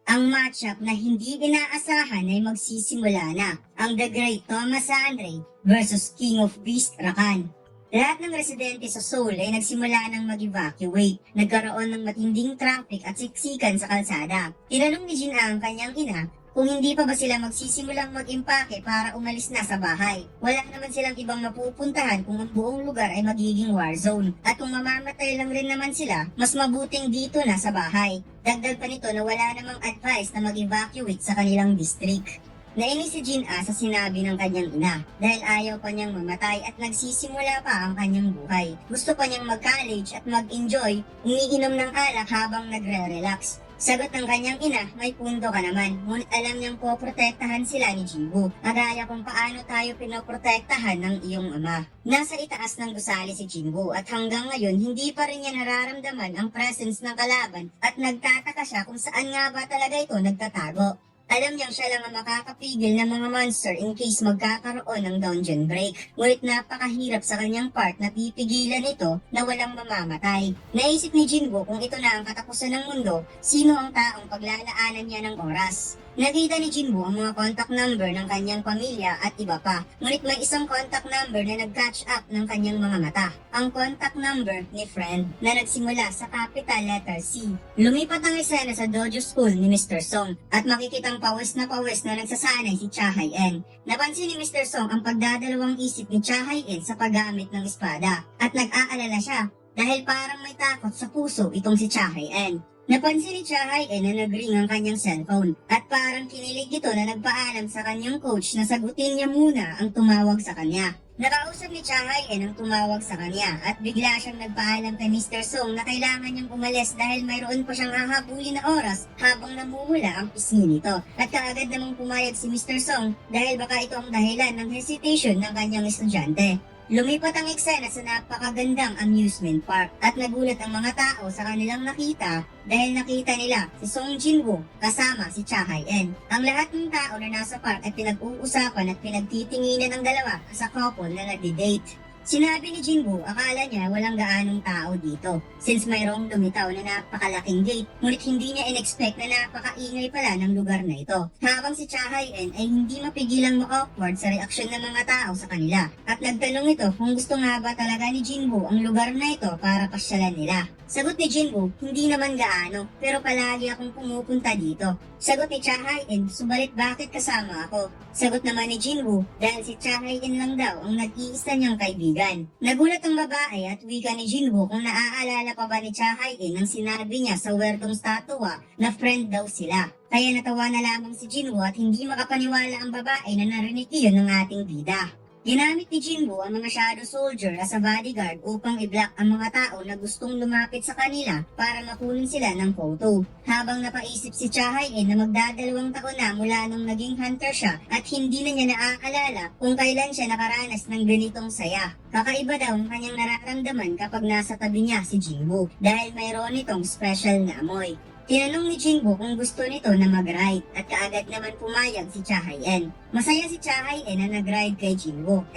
Ang matchup na hindi inaasahan ay magsisimula na, ang The Great Thomas Andre versus King of Beast Rakan. Lahat ng residente sa Seoul ay nagsimula ng mag-evacuate. Nagkaroon ng matinding traffic at siksikan sa kalsada. Tinanong ni Jin ang kanyang ina kung hindi pa ba sila magsisimulang mag-impake para umalis na sa bahay. Wala naman silang ibang mapupuntahan kung ang buong lugar ay magiging war zone. At kung mamamatay lang rin naman sila, mas mabuting dito na sa bahay. Dagdag pa nito na wala namang advice na mag-evacuate sa kanilang district. Nainis si Jin-a sa sinabi ng kanyang ina dahil ayaw pa niyang mamatay at nagsisimula pa ang kanyang buhay. Gusto pa niyang mag-college at mag-enjoy, umiinom ng alak habang nagre-relax. Sagot ng kanyang ina, may punto ka naman, ngunit alam niyang poprotektahan sila ni Jinwoo. Agaya kung paano tayo pinoprotektahan ng iyong ama. Nasa itaas ng gusali si Jinwoo at hanggang ngayon hindi pa rin niya nararamdaman ang presence ng kalaban at nagtataka siya kung saan nga ba talaga ito nagtatago. Alam niyang siya lang ang makakapigil ng mga monster in case magkakaroon ng dungeon break. Ngunit napakahirap sa kanyang part na pipigilan ito na walang mamamatay. Naisip ni Jinwoo kung ito na ang katapusan ng mundo, sino ang taong paglalaanan niya ng oras. Nakita ni Jinwoo ang mga contact number ng kanyang pamilya at iba pa. Ngunit may isang contact number na nag-catch up ng kanyang mga mata. Ang contact number ni friend na nagsimula sa capital letter C. Lumipat ang eksena sa dojo school ni Mr. Song at makikitang pawis na nagsasanay si Cha Hae-in. Napansin ni Mr. Song ang pagdadalawang isip ni Cha Hae-in sa paggamit ng espada at nag-aalala siya dahil parang may takot sa puso itong si Cha Hae-in. Napansin ni Cha Hae-in na nag-ring ang kanyang cellphone at parang kinilig ito na nagpaalam sa kanyang coach na sagutin niya muna ang tumawag sa kanya. Nakausap ni Cha Hae-in ang tumawag sa kanya at bigla siyang nagpaalam kay Mr. Song na kailangan niyang umalis dahil mayroon pa siyang hahabulin na oras habang namumula ang pisngi nito. At kaagad namang pumayag si Mr. Song dahil baka ito ang dahilan ng hesitation ng kanyang estudyante. Lumipat ang eksena sa napakagandang amusement park at nagulat ang mga tao sa kanilang nakita dahil nakita nila si Song Jinwoo kasama si Cha Hae-in. Ang lahat ng tao na nasa park ay pinag-uusapan at pinagtitinginan ng dalawa sa couple na nagdi-date. Sinabi ni Jinwoo, akala niya walang gaanong tao dito since mayroong lumitaw na napakalaking gate, ngunit hindi niya in-expect na napakaingay pala ng lugar na ito. Habang si Cha Hae-in ay hindi mapigilang ma-awkward sa reaksyon ng mga tao sa kanila at nagtanong ito kung gusto nga ba talaga ni Jinwoo ang lugar na ito para pasyalan nila. Sagot ni Jinwoo, hindi naman gaano, pero palagi akong pumupunta dito. Sagot ni Cha Hae-in, subalit bakit kasama ako? Sagot naman ni Jinwoo, dahil si Cha Hae-in lang daw ang nag-iisa niyang kaibigan. Nagulat ang babae at wika ni Jinwoo kung naaalala pa ba ni Cha Hae-in ang sinabi niya sa werdong statua na friend daw sila. Kaya natawa na lamang si Jinwoo at hindi makapaniwala ang babae na narinig iyon ng ating bida. Ginamit ni Jinwoo ang mga shadow soldier as a bodyguard upang i-block ang mga tao na gustong lumapit sa kanila para makunin sila ng photo. Habang napaisip si Cha Hae-in na magdadalawang taon na mula nung naging hunter siya at hindi na niya naaalala kung kailan siya nakaranas ng ganitong saya. Kakaiba daw ang kanyang nararamdaman kapag nasa tabi niya si Jinwoo dahil mayroon itong special na amoy. Tinanong ni Jinwoo kung gusto nito na mag-ride at kaagad naman pumayag si Cha Hae-in. Masaya si Cha Hae-in na nag-ride kay Jinwoo.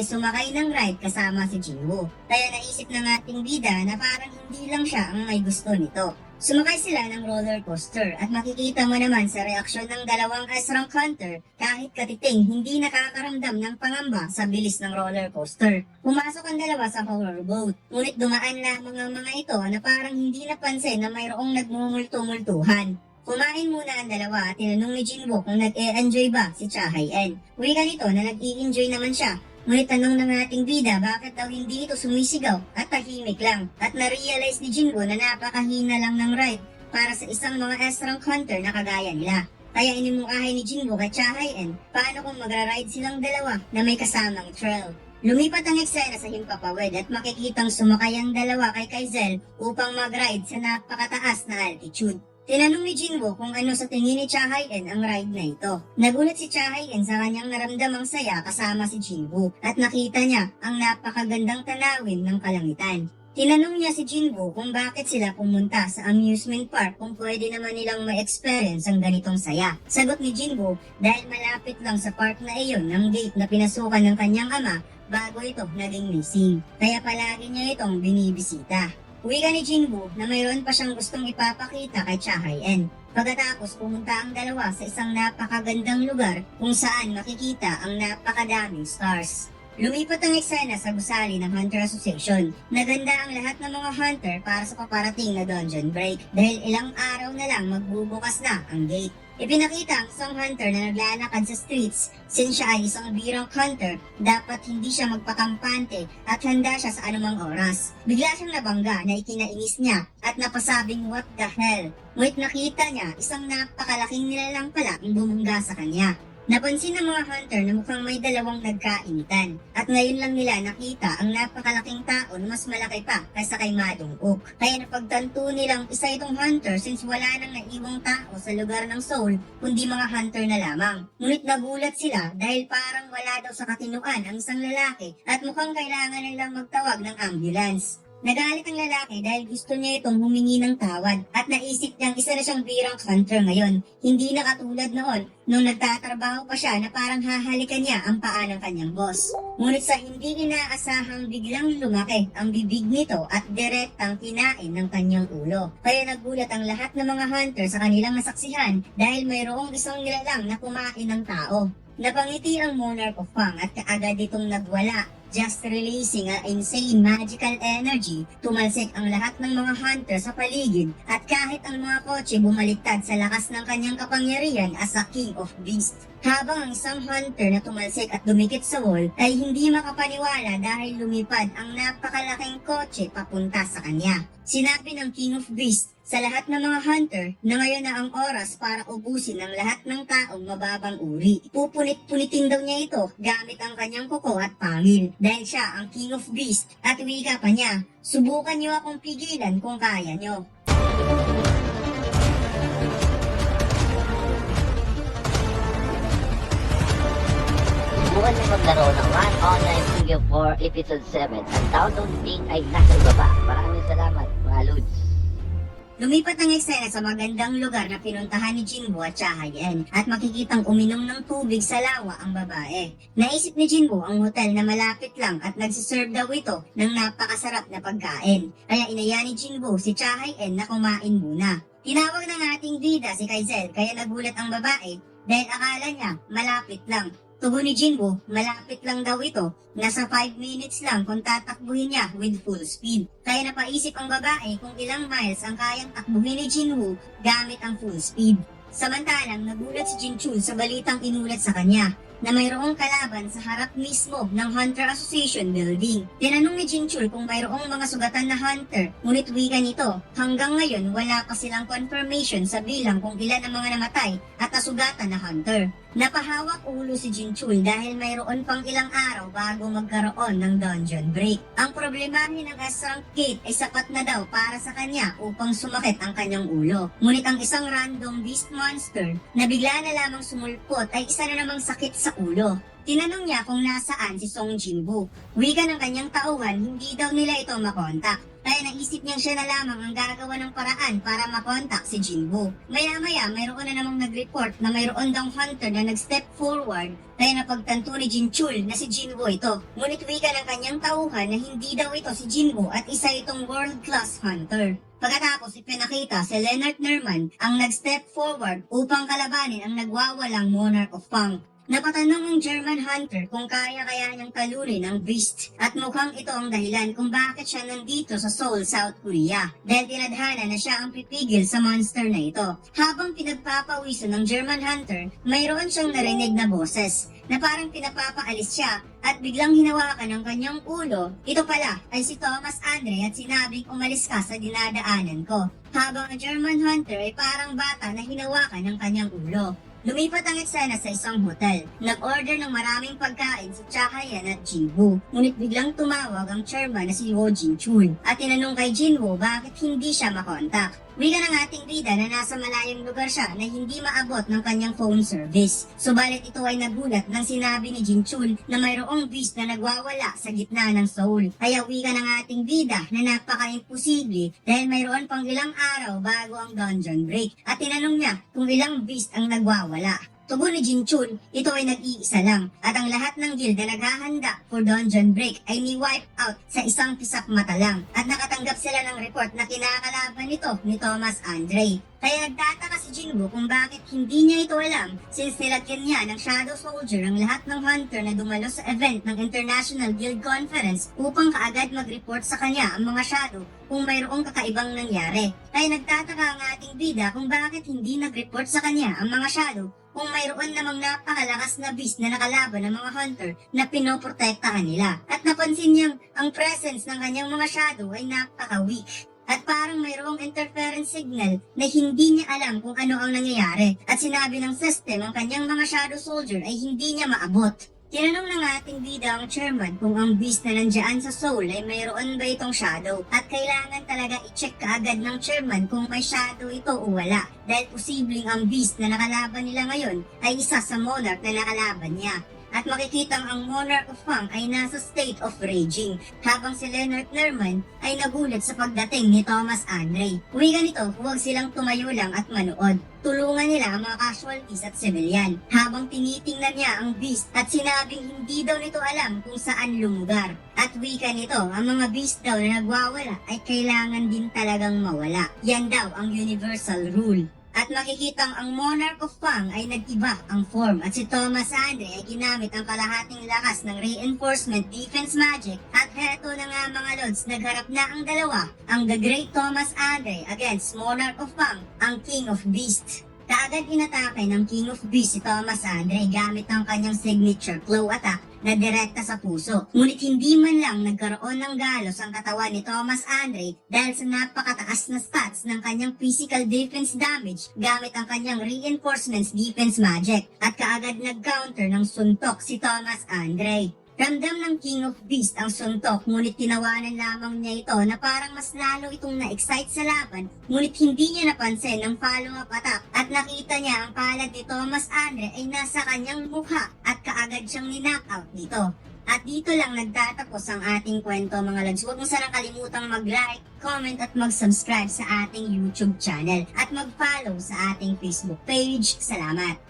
Sumakay ng ride kasama si Jinwoo. Kaya naisip ng ating bida na parang hindi lang siya ang may gusto nito. Sumakay sila ng roller coaster at makikita mo naman sa reaksyon ng dalawang S-rank hunter kahit katiting hindi nakakaramdam ng pangamba sa bilis ng roller coaster. Pumasok ang dalawa sa horror boat, ngunit dumaan lamang ang mga ito na parang hindi napansin na mayroong nagmumulto-multuhan. Kumain muna ang dalawa at tinanong ni Jinwoo kung nag-e-enjoy ba si Cha Hae-in. Wika nito na nag-i-enjoy naman siya. Ngunit tanong ng ating bida bakit daw hindi ito sumisigaw at tahimik lang. At na-realize ni Jinwoo na napakahina lang ng ride para sa isang mga S-rank hunter na kagaya nila. Kaya inimungahay ni Jinwoo kay Cha Hae-in paano kung magra-ride silang dalawa na may kasamang trail. Lumipat ang eksena sa himpapawid at makikitang sumakay ang dalawa kay Kaizel upang mag-ride sa napakataas na altitude. Tinanong ni Jinwoo kung ano sa tingin ni Cha Hae-in ang ride na ito. Nagulat si Cha Hae-in sa kanyang naramdamang saya kasama si Jinwoo at nakita niya ang napakagandang tanawin ng kalangitan. Tinanong niya si Jinwoo kung bakit sila pumunta sa amusement park kung pwede naman nilang ma-experience ang ganitong saya. Sagot ni Jinwoo, dahil malapit lang sa park na iyon ang gate na pinasukan ng kanyang ama bago ito naging missing. Kaya palagi niya itong binibisita. Wika ni Jinwoo na mayroon pa siyang gustong ipapakita kay Cha Hae-in. Pagkatapos pumunta ang dalawa sa isang napakagandang lugar kung saan makikita ang napakadaming stars. Lumipat ang eksena sa gusali ng Hunter Association. Naganda ang lahat ng mga hunter para sa paparating na dungeon break dahil ilang araw na lang magbubukas na ang gate. Ipinakita ang isang hunter na naglalakad sa streets. Since siya ay isang birang hunter, dapat hindi siya magpakampante at handa siya sa anumang oras. Bigla siyang nabangga na ikinainis niya at napasabing what the hell. Ngunit nakita niya isang napakalaking nilalang pala ang bumungga sa kanya. Napansin ng mga hunter na mukhang may dalawang nagkainitan at ngayon lang nila nakita ang napakalaking tao na mas malaki pa kaysa kay Madong Oak. Kaya napagtanto nilang isa itong hunter since wala nang naiwang tao sa lugar ng Seoul kundi mga hunter na lamang. Ngunit nagulat sila dahil parang wala daw sa katinuan ang isang lalaki at mukhang kailangan nilang magtawag ng ambulance. Nagalit ang lalaki dahil gusto niya itong humingi ng tawad at naisip niyang isa na siyang birang hunter ngayon. Hindi na katulad noon nung nagtatrabaho pa siya na parang hahalikan niya ang paa ng kanyang boss. Ngunit sa hindi inaasahang biglang lumaki ang bibig nito at direktang kinain ng kanyang ulo. Kaya nagulat ang lahat ng mga hunter sa kanilang nasaksihan dahil mayroong isang nilalang na kumain ng tao. Napangiti ang Monarch of Fang at kaagad itong nagwala. Just releasing an insane magical energy, tumalsik ang lahat ng mga hunter sa paligid at kahit ang mga kotse bumaliktad sa lakas ng kanyang kapangyarihan as a king of beasts. Habang ang isang hunter na tumalsik at dumikit sa wall ay hindi makapaniwala dahil lumipad ang napakalaking kotse papunta sa kanya. Sinabi ng King of Beasts sa lahat ng mga hunter na ngayon na ang oras para ubusin ang lahat ng taong mababang uri. Pupunit-punitin daw niya ito gamit ang kanyang kuko at pangil dahil siya ang King of Beasts at wika pa niya, subukan niyo akong pigilan kung kaya niyo. Subukan niyo maglaro ng One Online Studio 4 Episode 7. Ang download link ay nasa ibaba. Maraming salamat mga Lods. Lumipat ang eksena sa magandang lugar na pinuntahan ni Jinwoo at Cha Hae-in at makikitang uminom ng tubig sa lawa ang babae. Naisip ni Jinwoo ang hotel na malapit lang at nagsiserve daw ito ng napakasarap na pagkain. Kaya inaya ni Jinwoo si Cha Hae-in na kumain muna. Tinawag ng ating bida si Kaizel kaya nagulat ang babae dahil akala niya malapit lang. Tugon ni Jinwoo, malapit lang daw ito. Nasa 5 minutes lang kung tatakbuhin niya with full speed. Kaya napaisip ang babae kung ilang miles ang kayang takbuhin ni Jinwoo gamit ang full speed. Samantalang nagulat si Jinchul sa balitang inulat sa kanya na mayroong kalaban sa harap mismo ng Hunter Association building. Tinanong ni Jinchul kung mayroong mga sugatan na hunter, ngunit wika nito, hanggang ngayon wala pa silang confirmation sa bilang kung ilan ang mga namatay at nasugatan na hunter. Napahawak ulo si Jinchul dahil mayroon pang ilang araw bago magkaroon ng dungeon break. Ang problemahin ng Asrank Gate ay sapat na daw para sa kanya upang sumakit ang kanyang ulo. Ngunit ang isang random beast monster na bigla na lamang sumulpot ay isa na namang sakit sa ulo. Tinanong niya kung nasaan si Song Jinwoo. Wika ng kanyang tauhan, hindi daw nila ito makontak. Kaya naisip niyang siya na lamang ang gagawa ng paraan para makontak si Jinwoo. Maya-maya, mayroon na namang nag-report na mayroon daw hunter na nag-step forward kaya napagtanto ni Jinchul na si Jinwoo ito. Ngunit wika ng kanyang tauhan na hindi daw ito si Jinwoo at isa itong world-class hunter. Pagkatapos ipinakita si Leonard Nerman ang nag-step forward upang kalabanin ang nagwawalang Monarch of Fang. Napatanong ang German hunter kung kaya niyang talunin ang beast at mukhang ito ang dahilan kung bakit siya nandito sa Seoul, South Korea dahil tinadhana na siya ang pipigil sa monster na ito. Habang pinagpapawiso ng German hunter, mayroon siyang narinig na boses na parang pinapapaalis siya at biglang hinawakan ang kanyang ulo. Ito pala ay si Thomas Andre at sinabing umalis ka sa dinadaanan ko. Habang ang German hunter ay parang bata na hinawakan ng kanyang ulo. Lumipat ang eksena sa isang hotel. Nag-order ng maraming pagkain si Cha Hae-in at Jinwoo. Ngunit biglang tumawag ang chairman na si Ho Jinchul at tinanong kay Jinwoo bakit hindi siya makontak. Wika ng ating bida na nasa malayong lugar siya na hindi maabot ng kanyang phone service. Subalit ito ay nagulat nang sinabi ni Jinchul na mayroong beast na nagwawala sa gitna ng Seoul. Kaya wika ng ating bida na napaka-imposible dahil mayroon pang ilang araw bago ang dungeon break. At tinanong niya kung ilang beast ang nagwawala. Tugon ni Jin Chun, ito ay nag-iisa lang at ang lahat ng guild na naghahanda for dungeon break ay ni-wipe out sa isang pisak mata lang at nakatanggap sila ng report na kinakalaban nito ni Thomas Andre. Kaya nagtataka si Jinwoo kung bakit hindi niya ito alam since nilagyan niya ng Shadow Soldier ang lahat ng hunter na dumalo sa event ng International Guild Conference upang kaagad mag-report sa kanya ang mga shadow kung mayroong kakaibang nangyari. Kaya nagtataka ang ating bida kung bakit hindi nag-report sa kanya ang mga shadow kung mayroon namang napakalakas na beast na nakalaban ng mga hunter na pinoprotektahan nila. At napansin niyang ang presence ng kanyang mga shadow ay napaka-weak. At parang mayroong interference signal na hindi niya alam kung ano ang nangyayari. At sinabi ng system ang kanyang mga shadow soldier ay hindi niya maabot. Tinanong ng ating bida ang chairman kung ang beast na nandiyan sa soul ay mayroon ba itong shadow. At kailangan talaga i-check kaagad ng chairman kung may shadow ito o wala. Dahil posibleng ang beast na nakalaban nila ngayon ay isa sa monarch na nakalaban niya. At makikitang ang Monarch of Fang ay nasa state of raging, habang si Leonard Nerman ay nagulat sa pagdating ni Thomas Andre. Uwi ganito, huwag silang tumayo lang at manood. Tulungan nila ang mga casualties at civilian, habang tinitingnan niya ang beast at sinabing hindi daw nito alam kung saan lumugar. At wika nito, ang mga beast daw na nagwawala ay kailangan din talagang mawala. Yan daw ang universal rule. At makikitang ang Monarch of Fang ay nag-iba ang form at si Thomas Andre ay ginamit ang kalahating lakas ng reinforcement defense magic at heto na nga mga lods, nagharap na ang dalawa, ang The Great Thomas Andre against Monarch of Fang, ang King of Beasts. Kaagad inatake ng King of Beasts si Thomas Andre gamit ang kanyang signature claw attack na direkta sa puso. Ngunit hindi man lang nagkaroon ng galos ang katawan ni Thomas Andre dahil sa napakataas na stats ng kanyang physical defense damage gamit ang kanyang reinforcements defense magic at kaagad nag-counter ng suntok si Thomas Andre. Ramdam ng King of Beasts ang suntok ngunit tinawanan lamang niya ito na parang mas lalo itong na-excite sa laban ngunit hindi niya napansin ang follow-up attack at nakita niya ang palad ni Thomas Andre ay nasa kanyang mukha at kaagad siyang ni-knockout dito. At dito lang nagtatapos ang ating kwento mga lads. Huwag mo sanang kalimutang mag-like, comment at mag-subscribe sa ating YouTube channel at mag-follow sa ating Facebook page. Salamat!